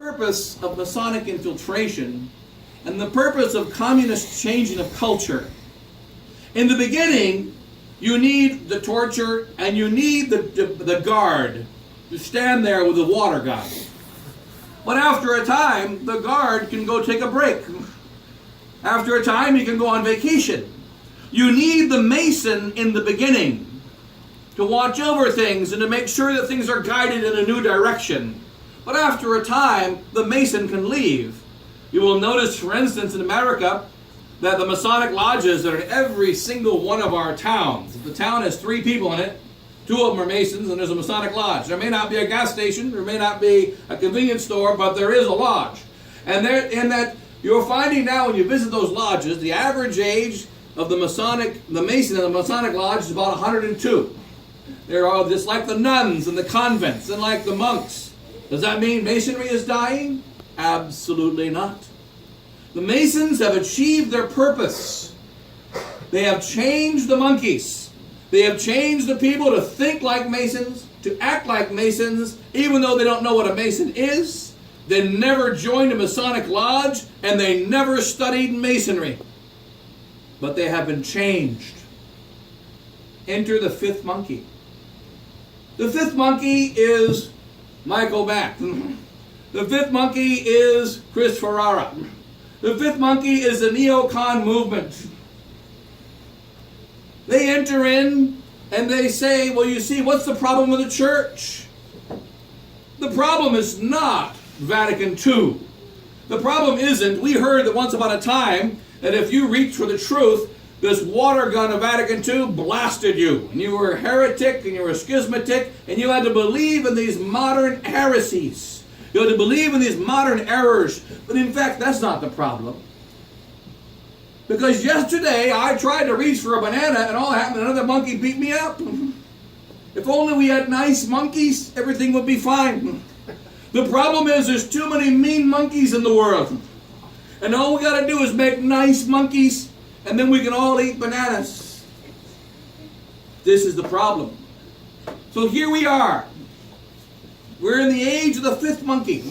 Purpose of Masonic infiltration and the purpose of communist changing of culture. In the beginning, you need the torture and you need the guard to stand there with a water gun. But after a time, the guard can go take a break. After a time, he can go on vacation. You need the Mason in the beginning to watch over things and to make sure that things are guided in a new direction. But after a time, the Mason can leave. You will notice, for instance, in America, that the Masonic lodges are in every single one of our towns. If the town has 3 people in it, 2 of them are Masons, and there's a Masonic lodge. There may not be a gas station, there may not be a convenience store, but there is a lodge. And that you're finding now when you visit those lodges, the average age of the Mason in the Masonic lodge is about 102. They're all just like the nuns in the convents and like the monks. Does that mean Masonry is dying? Absolutely not. The Masons have achieved their purpose. They have changed the monkeys. They have changed the people to think like Masons, to act like Masons, even though they don't know what a Mason is. They never joined a Masonic lodge, and they never studied Masonry. But they have been changed. Enter the 5th monkey. The 5th monkey is Michael Mack. The 5th monkey is Chris Ferrara. The 5th monkey is the neocon movement. They enter in and they say, well, you see, what's the problem with the church? The problem is not Vatican II. The problem isn't, we heard that once upon a time that if you reached for the truth, this water gun of Vatican II blasted you. And you were a heretic and you were a schismatic and you had to believe in these modern heresies. You had to believe in these modern errors. But in fact, that's not the problem. Because yesterday I tried to reach for a banana and all that happened, another monkey beat me up. If only we had nice monkeys, everything would be fine. The problem is there's too many mean monkeys in the world. And all we got to do is make nice monkeys and then we can all eat bananas. This is the problem. So here we are. We're in the age of the 5th monkey.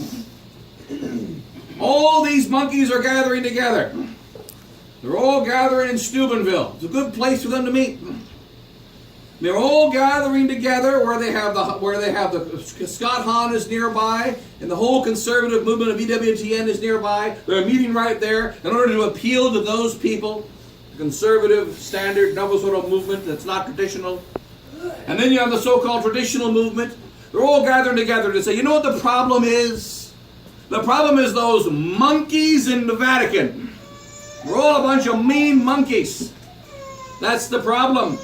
All these monkeys are gathering together. They're all gathering in Steubenville. It's a good place for them to meet. They're all gathering together where they have the Scott Hahn is nearby, and the whole conservative movement of EWTN is nearby. They're meeting right there in order to appeal to those people, the conservative, standard, noble sort of movement that's not traditional. And then you have the so-called traditional movement. They're all gathering together to say, you know what the problem is? The problem is those monkeys in the Vatican. We're all a bunch of mean monkeys. That's the problem.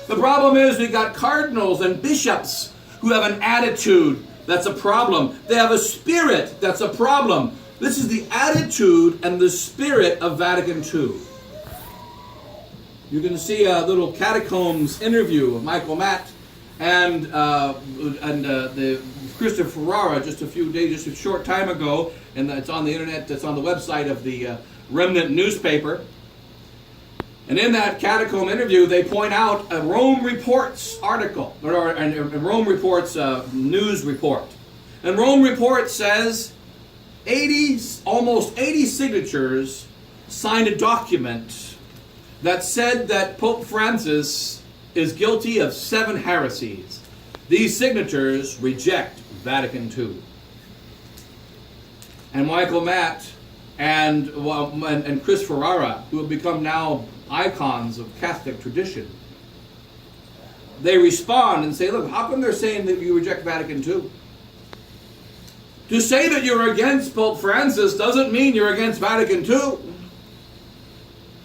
The problem is we've got cardinals and bishops who have an attitude. That's a problem. They have a spirit. That's a problem. This is the attitude and the spirit of Vatican II. You can see a little catacombs interview of Michael Matt and the Christopher Ferrara just a short time ago, and it's on the internet. It's on the website of the Remnant newspaper. And in that catacomb interview, they point out a Rome Reports article, or a Rome Reports news report. And Rome Report says almost 80 signatures signed a document that said that Pope Francis is guilty of 7 heresies. These signatures reject Vatican II. And Michael Matt and Chris Ferrara, who have become now icons of Catholic tradition, they respond and say, look, how come they're saying that you reject Vatican II? To say that you're against Pope Francis doesn't mean you're against Vatican II.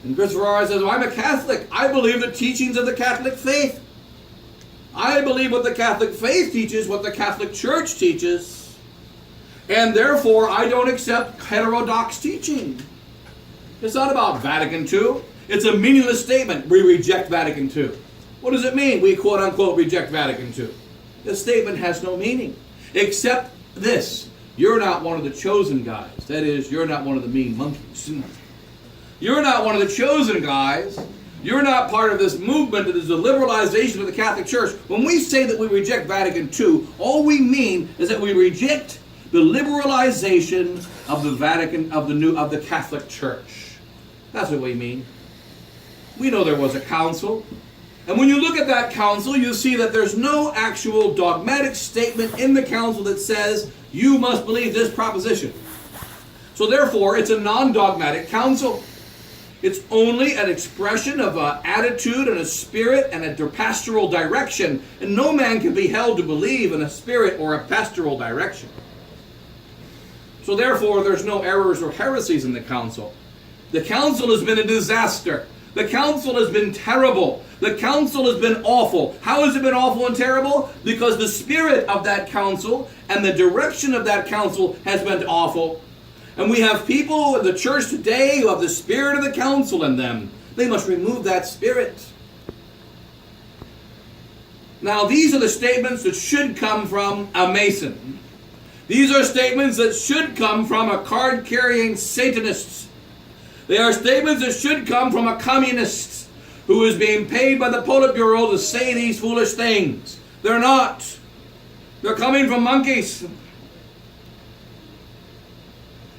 And Chris Ferrara says, well, I'm a Catholic. I believe the teachings of the Catholic faith. I believe what the Catholic faith teaches, what the Catholic Church teaches. And therefore, I don't accept heterodox teaching. It's not about Vatican II. It's a meaningless statement. We reject Vatican II. What does it mean? We quote unquote reject Vatican II. The statement has no meaning. Except this. You're not one of the chosen guys. That is, you're not one of the mean monkeys. You're not one of the chosen guys. You're not part of this movement that is the liberalization of the Catholic Church. When we say that we reject Vatican II, all we mean is that we reject the liberalization of the Catholic Church. That's what we mean. We know there was a council. And when you look at that council, you see that there's no actual dogmatic statement in the council that says, you must believe this proposition. So therefore, it's a non-dogmatic council. It's only an expression of an attitude and a spirit and a pastoral direction. And no man can be held to believe in a spirit or a pastoral direction. So therefore, there's no errors or heresies in the council. The council has been a disaster. The council has been terrible. The council has been awful. How has it been awful and terrible? Because the spirit of that council and the direction of that council has been awful. And we have people in the church today who have the spirit of the council in them. They must remove that spirit. Now, these are the statements that should come from a Mason. These are statements that should come from a card-carrying Satanist. They are statements that should come from a communist who is being paid by the Politburo to say these foolish things. They're not. They're coming from monkeys.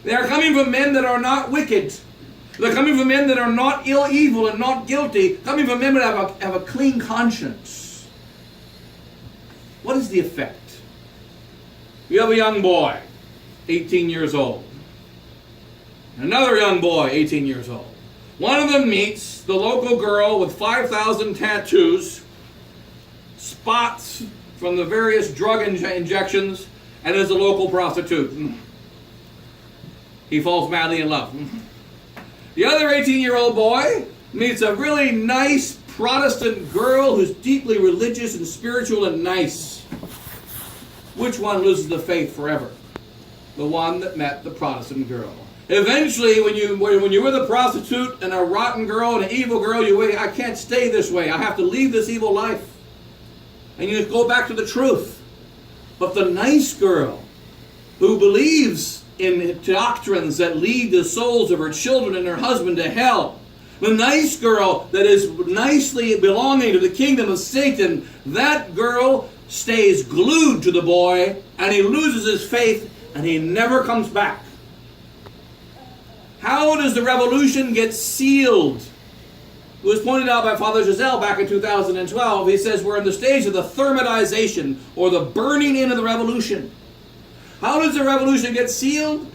They are coming from men that are not wicked. They're coming from men that are not evil and not guilty. Coming from men that have a clean conscience. What is the effect? You have a young boy, 18 years old. Another young boy, 18 years old. One of them meets the local girl with 5,000 tattoos, spots from the various drug injections, and is a local prostitute. He falls madly in love. The other 18-year-old boy meets a really nice Protestant girl who's deeply religious and spiritual and nice. Which one loses the faith forever? The one that met the Protestant girl. Eventually, when you were the prostitute and a rotten girl and an evil girl, you wait, I can't stay this way. I have to leave this evil life. And you go back to the truth. But the nice girl who believes in doctrines that lead the souls of her children and her husband to hell, the nice girl that is nicely belonging to the kingdom of Satan, that girl stays glued to the boy, and he loses his faith, and he never comes back. How does the revolution get sealed? It was pointed out by Father Giselle back in 2012. He says we're in the stage of the thermitization, or the burning in of the revolution. How does the revolution get sealed?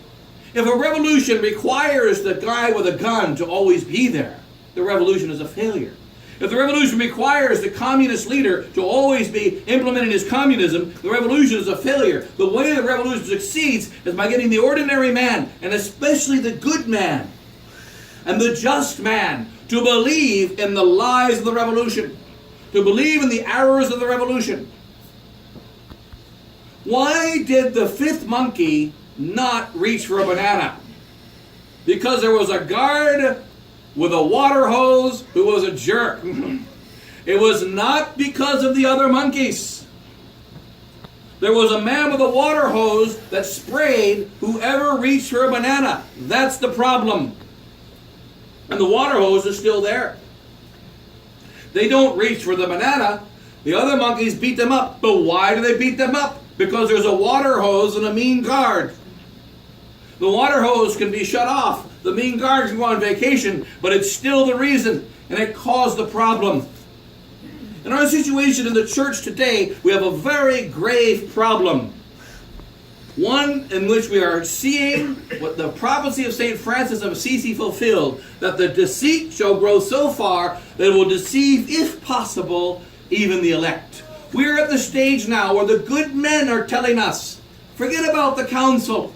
If a revolution requires the guy with a gun to always be there, the revolution is a failure. If the revolution requires the communist leader to always be implementing his communism, the revolution is a failure. The way the revolution succeeds is by getting the ordinary man, and especially the good man, and the just man, to believe in the lies of the revolution, to believe in the errors of the revolution. Why did the fifth monkey not reach for a banana? Because there was a guard with a water hose who was a jerk. It was not because of the other monkeys. There was a man with a water hose that sprayed whoever reached for a banana. That's the problem. And the water hose is still there. They don't reach for the banana. The other monkeys beat them up. But why do they beat them up? Because there's a water hose and a mean guard. The water hose can be shut off. The mean guard can go on vacation, but it's still the reason, and it caused the problem. In our situation in the church today, we have a very grave problem. One in which we are seeing what the prophecy of St. Francis of Assisi fulfilled, that the deceit shall grow so far that it will deceive, if possible, even the elect. We're at the stage now where the good men are telling us, forget about the council.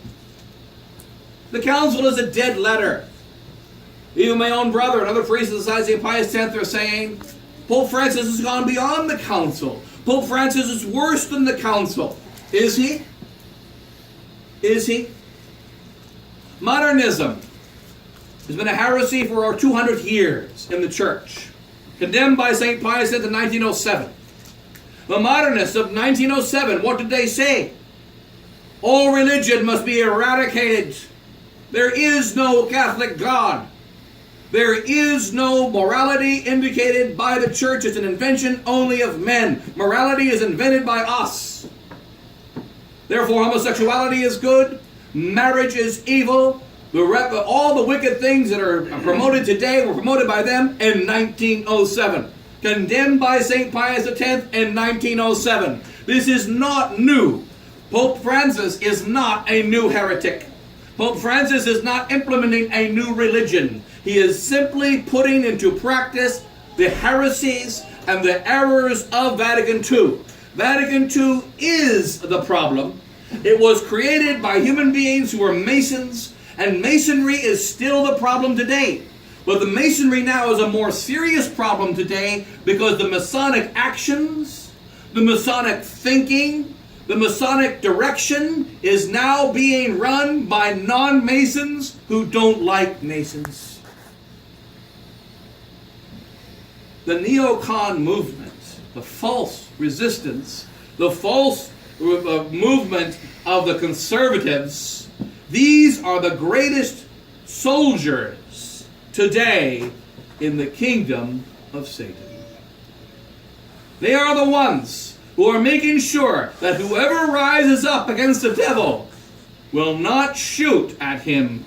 The council is a dead letter. Even my own brother and other priests of the Society of Pius X are saying, Pope Francis has gone beyond the council. Pope Francis is worse than the council. Is he? Is he? Modernism has been a heresy for over 200 years in the church, condemned by St. Pius X in 1907. The modernists of 1907, what did they say? All religion must be eradicated. There is no Catholic God. There is no morality indicated by the church. It's an invention only of men. Morality is invented by us. Therefore, homosexuality is good, marriage is evil. All the wicked things that are promoted today were promoted by them in 1907. Condemned by St. Pius X in 1907. This is not new. Pope Francis is not a new heretic. Pope Francis is not implementing a new religion. He is simply putting into practice the heresies and the errors of Vatican II. Vatican II is the problem. It was created by human beings who were Masons, and Masonry is still the problem today. But the Masonry now is a more serious problem today because the Masonic actions, the Masonic thinking, the Masonic direction is now being run by non-Masons who don't like Masons. The neocon movement, the false resistance, the false movement of the conservatives, these are the greatest soldiers today in the kingdom of Satan. They are the ones who are making sure that whoever rises up against the devil will not shoot at him.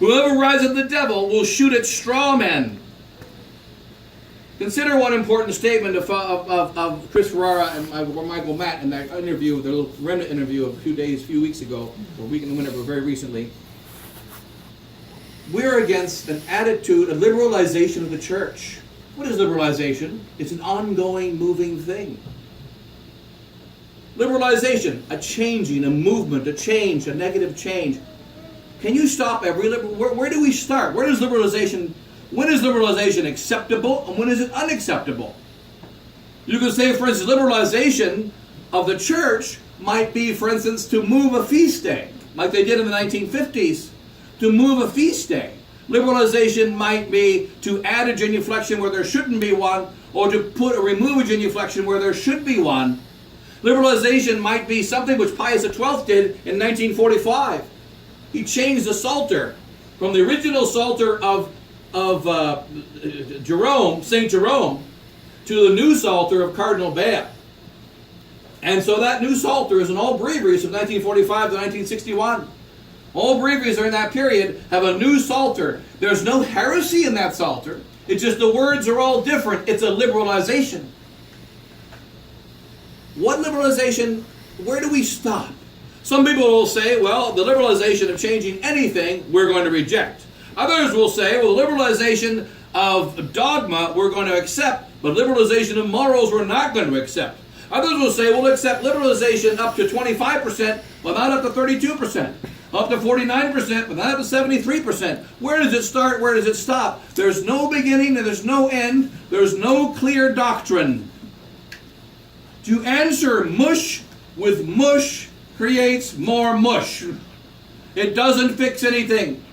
Whoever rises at the devil will shoot at straw men. Consider one important statement of Chris Ferrara and Michael Matt in that interview, their little remnant interview of a few weeks ago, or whenever, very recently. We're against an attitude, a liberalization of the church. What is liberalization? It's an ongoing, moving thing. Liberalization, a changing, a movement, a change, a negative change. Can you stop every where do we start? Where does liberalization? When is liberalization acceptable and when is it unacceptable? You could say, for instance, liberalization of the church might be, for instance, to move a feast day, like they did in the 1950s, to move a feast day. Liberalization might be to add a genuflection where there shouldn't be one, or to remove a genuflection where there should be one. Liberalization might be something which Pius XII did in 1945. He changed the Psalter from the original Psalter of Jerome, St. Jerome, to the new Psalter of Cardinal Bea. And so that new Psalter is in all breviaries from 1945 to 1961. All breviaries during that period have a new Psalter. There's no heresy in that Psalter. It's just the words are all different. It's a liberalization. What liberalization? Where do we stop? Some people will say, well, the liberalization of changing anything, we're going to reject. Others will say, well, the liberalization of dogma, we're going to accept, but liberalization of morals, we're not going to accept. Others will say, we'll accept liberalization up to 25%, but not up to 32%. Up to 49%, but not up to 73%. Where does it start? Where does it stop? There's no beginning and there's no end. There's no clear doctrine. To answer mush with mush creates more mush. It doesn't fix anything.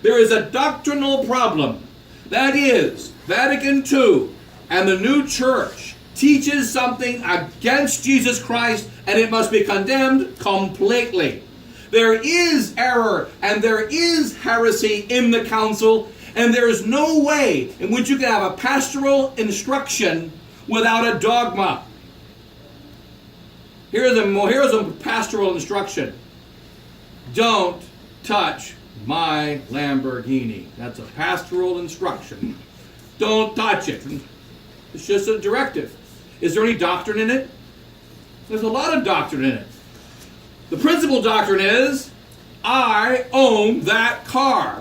There is a doctrinal problem. That is, Vatican II and the new church teaches something against Jesus Christ, and it must be condemned completely. There is error and there is heresy in the council, and there is no way in which you can have a pastoral instruction without a dogma. Here's a pastoral instruction. Don't touch my Lamborghini. That's a pastoral instruction. Don't touch it. It's just a directive. Is there any doctrine in it? There's a lot of doctrine in it. The principal doctrine is, I own that car.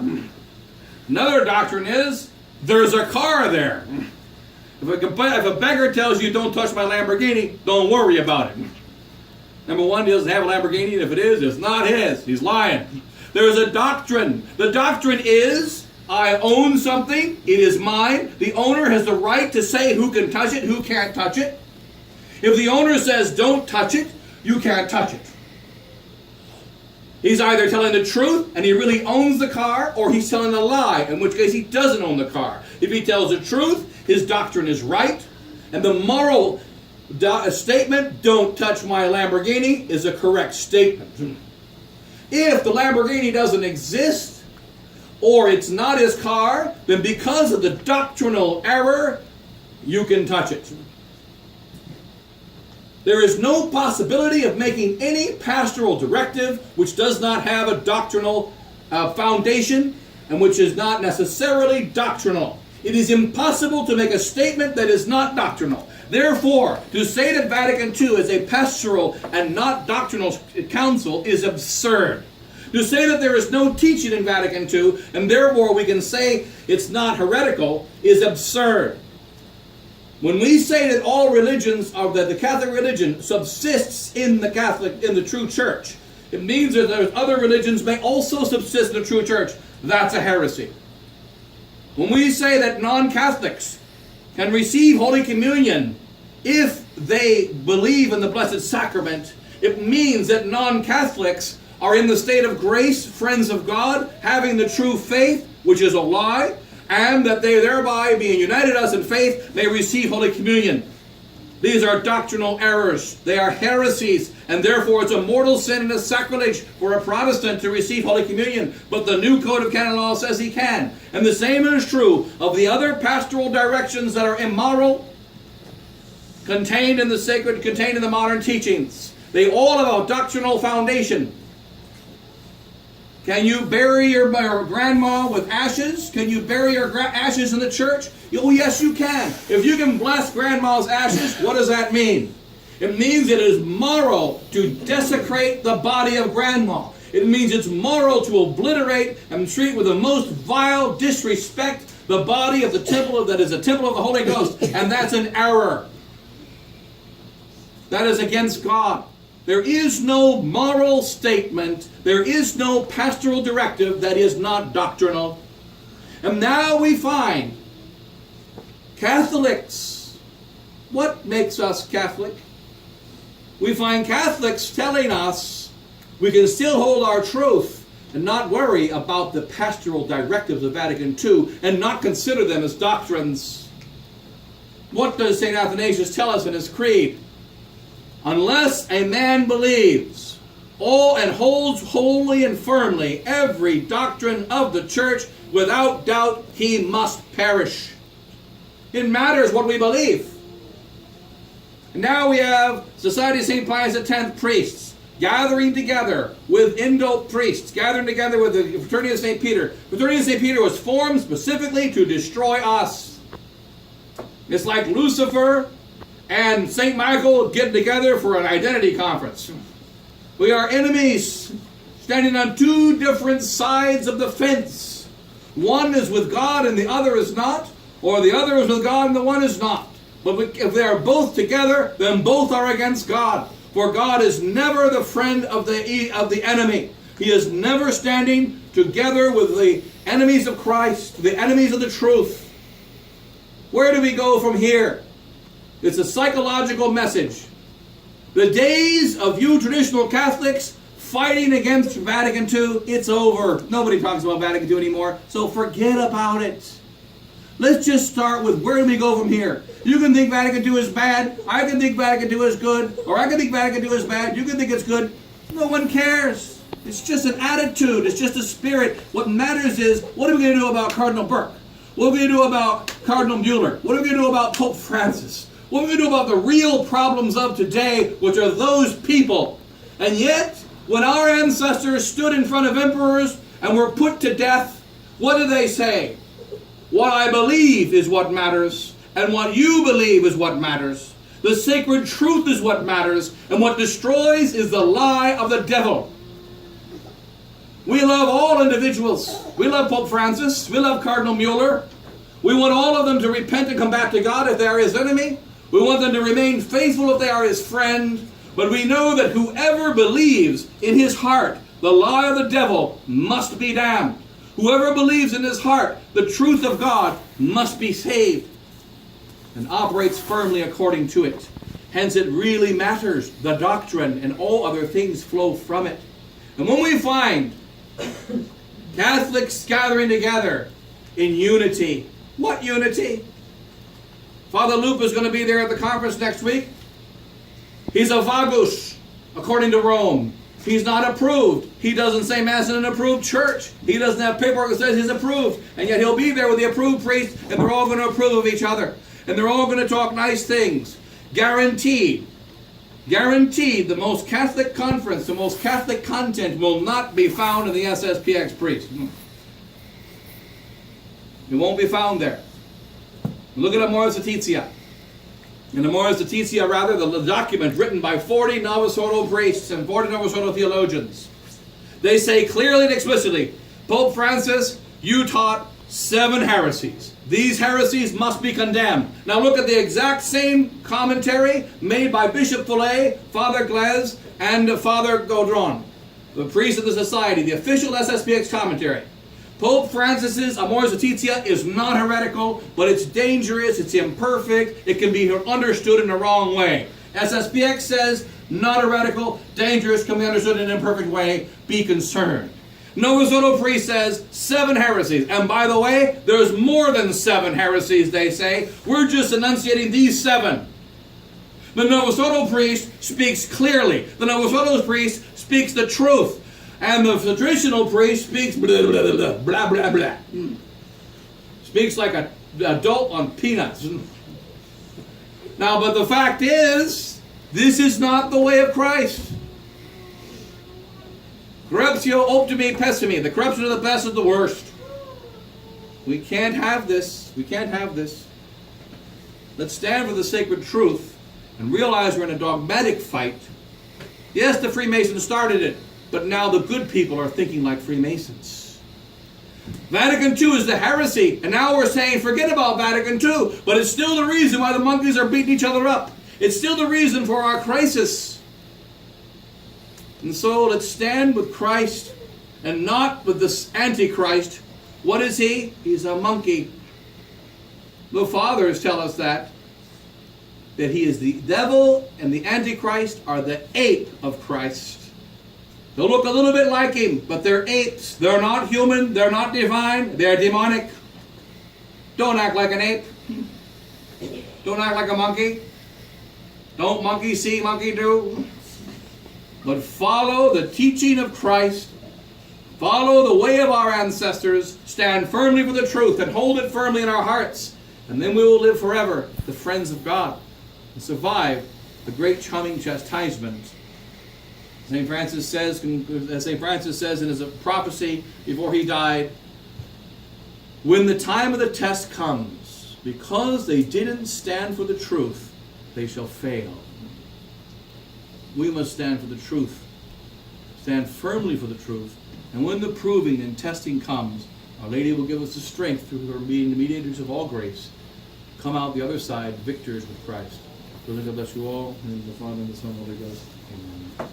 Another doctrine is, there's a car there. If a beggar tells you, don't touch my Lamborghini, don't worry about it. Number one, he doesn't have a Lamborghini, and if it is, it's not his. He's lying. There's a doctrine. The doctrine is, I own something. It is mine. The owner has the right to say who can touch it, who can't touch it. If the owner says, don't touch it, you can't touch it. He's either telling the truth and he really owns the car, or he's telling a lie, in which case he doesn't own the car. If he tells the truth, his doctrine is right, and the moral statement, don't touch my Lamborghini, is a correct statement. If the Lamborghini doesn't exist, or it's not his car, then because of the doctrinal error, you can touch it. There is no possibility of making any pastoral directive which does not have a doctrinal foundation and which is not necessarily doctrinal. It is impossible to make a statement that is not doctrinal. Therefore, to say that Vatican II is a pastoral and not doctrinal council is absurd. To say that there is no teaching in Vatican II, and therefore we can say it's not heretical, is absurd. When we say that all religions, or that the Catholic religion subsists in the true church, it means that there's other religions may also subsist in the true church. That's a heresy. When we say that non-Catholics can receive Holy Communion if they believe in the Blessed Sacrament, it means that non-Catholics are in the state of grace, friends of God, having the true faith, which is a lie, and that they thereby, being united us in faith, may receive Holy Communion. These are doctrinal errors. They are heresies, and therefore it's a mortal sin and a sacrilege for a Protestant to receive Holy Communion. But the new Code of Canon Law says he can. And the same is true of the other pastoral directions that are immoral, contained in the modern teachings. They all have a doctrinal foundation. Can you bury your grandma with ashes? Can you bury your ashes in the church? Oh, yes, you can. If you can bless grandma's ashes, what does that mean? It means it is moral to desecrate the body of grandma. It means it's moral to obliterate and treat with the most vile disrespect the body of the temple that is a temple of the Holy Ghost. And that's an error. That is against God. There is no moral statement, there is no pastoral directive that is not doctrinal. And now we find Catholics. What makes us Catholic? We find Catholics telling us we can still hold our truth and not worry about the pastoral directives of Vatican II and not consider them as doctrines. What does St. Athanasius tell us in his creed? Unless a man believes all and holds wholly and firmly every doctrine of the church, without doubt he must perish. It matters what we believe. And now we have Society of St. Pius X priests gathering together with indult priests, gathering together with the Fraternity of St. Peter. The Fraternity of St. Peter was formed specifically to destroy us. It's like Lucifer and St. Michael getting together for an identity conference. We are enemies, standing on two different sides of the fence. One is with God and the other is not, or the other is with God and the one is not. But if they are both together, then both are against God. For God is never the friend of the enemy. He is never standing together with the enemies of Christ, the enemies of the truth. Where do we go from here? It's a psychological message. The days of you traditional Catholics fighting against Vatican II, it's over. Nobody talks about Vatican II anymore, so forget about it. Let's just start with where do we go from here? You can think Vatican II is bad, I can think Vatican II is good, or I can think Vatican II is bad, you can think it's good. No one cares. It's just an attitude, it's just a spirit. What matters is, what are we going to do about Cardinal Burke? What are we going to do about Cardinal Mueller? What are we going to do about Pope Francis? What are we going to do about the real problems of today, which are those people? And yet, when our ancestors stood in front of emperors and were put to death, what did they say? What I believe is what matters, and what you believe is what matters. The sacred truth is what matters, and what destroys is the lie of the devil. We love all individuals. We love Pope Francis. We love Cardinal Mueller. We want all of them to repent and come back to God if they are his enemy. We want them to remain faithful if they are his friend. But we know that whoever believes in his heart the lie of the devil must be damned. Whoever believes in his heart the truth of God must be saved and operates firmly according to it. Hence it really matters, the doctrine, and all other things flow from it. And when we find Catholics gathering together in unity, what unity? Father Lupe is going to be there at the conference next week. He's a vagus, according to Rome. He's not approved. He doesn't say Mass in an approved church. He doesn't have paperwork that says he's approved. And yet he'll be there with the approved priest, and they're all going to approve of each other. And they're all going to talk nice things. Guaranteed. Guaranteed, the most Catholic conference, the most Catholic content will not be found in the SSPX priest. It won't be found there. Look at Amoris Laetitia. In Amoris Laetitia, rather, the document written by 40 Novus Ordo priests and 40 Novus Ordo theologians. They say clearly and explicitly, Pope Francis, you taught 7 heresies. These heresies must be condemned. Now look at the exact same commentary made by Bishop Follet, Father Glaise, and Father Gaudron, the priest of the society, the official SSPX commentary. Pope Francis's Amoris Laetitia is not heretical, but it's dangerous, it's imperfect, it can be understood in the wrong way. SSPX says, not heretical, dangerous, can be understood in an imperfect way, be concerned. Novus Ordo priest says 7 heresies. And by the way, there's more than 7 heresies, they say. We're just enunciating these 7. The Novus Ordo priest speaks clearly. The Novus Ordo priest speaks the truth. And the traditional priest speaks blah, blah, blah, blah, blah, blah. Speaks like an adult on peanuts. Now, but the fact is, this is not the way of Christ. Corruptio optimi pessimi. The corruption of the best is the worst. We can't have this. We can't have this. Let's stand for the sacred truth and realize we're in a dogmatic fight. Yes, the Freemasons started it, but now the good people are thinking like Freemasons. Vatican II is the heresy, and now we're saying forget about Vatican II, but it's still the reason why the monkeys are beating each other up. It's still the reason for our crisis. And so let's stand with Christ and not with this Antichrist. What is he? He's a monkey. The fathers tell us that he is the devil and the Antichrist are the ape of Christ. They'll look a little bit like him, but they're apes. They're not human, they're not divine, they're demonic. Don't act like an ape. Don't act like a monkey. Don't monkey see, monkey do. But follow the teaching of Christ. Follow the way of our ancestors. Stand firmly for the truth and hold it firmly in our hearts. And then we will live forever, the friends of God, and survive the great coming chastisement. St. Francis says in his prophecy before he died, when the time of the test comes, because they didn't stand for the truth, they shall fail. We must stand for the truth. Stand firmly for the truth. And when the proving and testing comes, Our Lady will give us the strength through her being the mediators of all grace. Come out the other side victors with Christ. So God bless you all. In the name of the Father, and the Son, and the Holy Ghost. Amen.